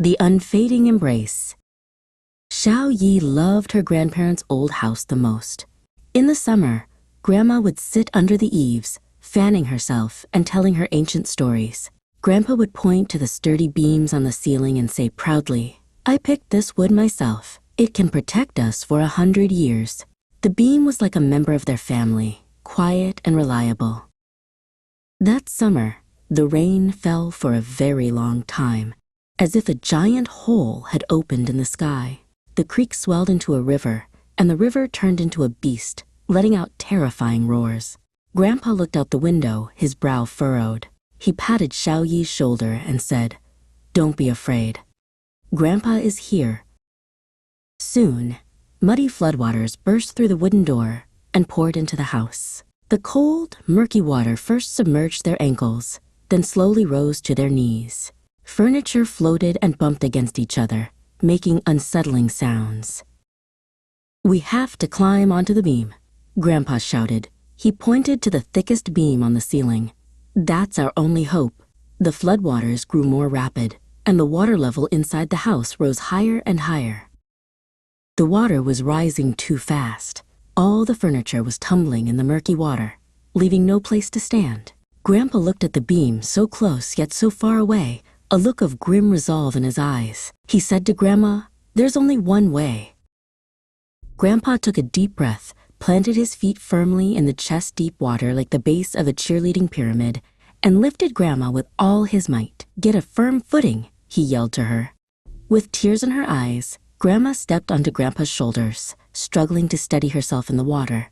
The Unfading Embrace. Xiao Yi loved her grandparents' old house the most. In the summer, Grandma would sit under the eaves, fanning herself and telling her ancient stories. Grandpa would point to the sturdy beams on the ceiling and say proudly, "I picked this wood myself. It can protect us for 100 years." The beam was like a member of their family, quiet and reliable. That summer, the rain fell for a very long time, as if a giant hole had opened in the sky. The creek swelled into a river, and the river turned into a beast, letting out terrifying roars. Grandpa looked out the window, his brow furrowed. He patted Xiao Yi's shoulder and said, "Don't be afraid. Grandpa is here." Soon, muddy floodwaters burst through the wooden door and poured into the house. The cold, murky water first submerged their ankles, then slowly rose to their knees. Furniture floated and bumped against each other, making unsettling sounds. "We have to climb onto the beam," Grandpa shouted. He pointed to the thickest beam on the ceiling. "That's our only hope." The floodwaters grew more rapid, and the water level inside the house rose higher and higher. The water was rising too fast. All the furniture was tumbling in the murky water, leaving no place to stand. Grandpa looked at the beam, so close yet so far away, a look of grim resolve in his eyes. He said to Grandma, "There's only one way." Grandpa took a deep breath, planted his feet firmly in the chest-deep water like the base of a cheerleading pyramid, and lifted Grandma with all his might. "Get a firm footing," he yelled to her. With tears in her eyes, Grandma stepped onto Grandpa's shoulders, struggling to steady herself in the water.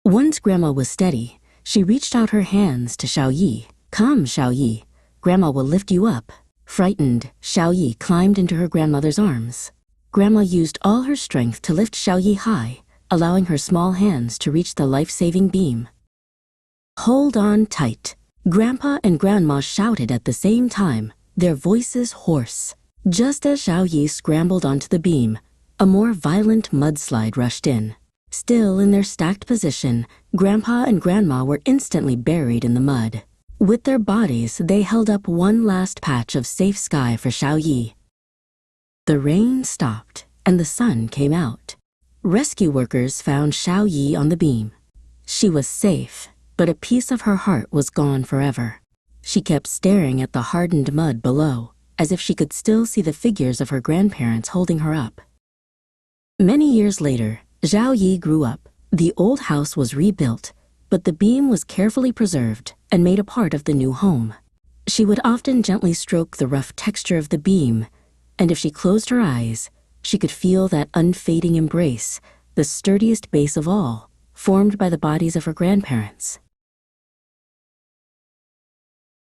Once Grandma was steady, she reached out her hands to Xiao Yi. "Come, Xiao Yi. Grandma will lift you up." Frightened, Xiao Yi climbed into her grandmother's arms. Grandma used all her strength to lift Xiao Yi high, allowing her small hands to reach the life-saving beam. "Hold on tight." Grandpa and Grandma shouted at the same time, their voices hoarse. Just as Xiao Yi scrambled onto the beam, a more violent mudslide rushed in. Still in their stacked position, Grandpa and Grandma were instantly buried in the mud. With their bodies, they held up one last patch of safe sky for Xiao Yi. The rain stopped, and the sun came out. Rescue workers found Xiao Yi on the beam. She was safe, but a piece of her heart was gone forever. She kept staring at the hardened mud below, as if she could still see the figures of her grandparents holding her up. Many years later, Xiao Yi grew up. The old house was rebuilt, but the beam was carefully preserved and made a part of the new home. She would often gently stroke the rough texture of the beam, and if she closed her eyes, she could feel that unfading embrace, the sturdiest base of all, formed by the bodies of her grandparents.